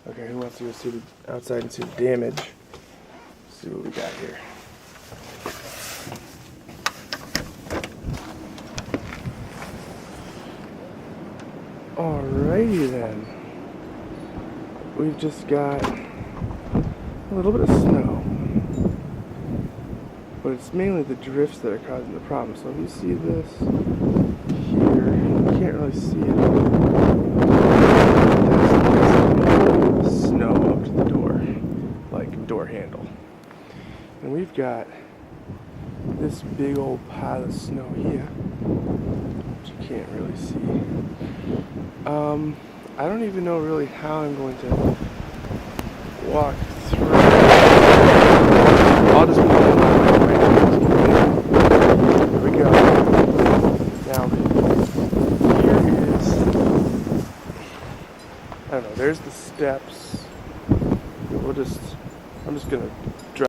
Okay, who wants to go see the outside and see the damage? Let's see what we got here. Alrighty then. We've just got a little bit of snow. But it's mainly the drifts that are causing the problem. So if you see this here, you can't really see it. That's snow up to the door, like door handle. And we've got this big old pile of snow here, which you can't really see. I don't even know really how I'm going to walk through. I'll just put it Here we go. Now, here is, I don't know, there's the steps. I'm just gonna drive.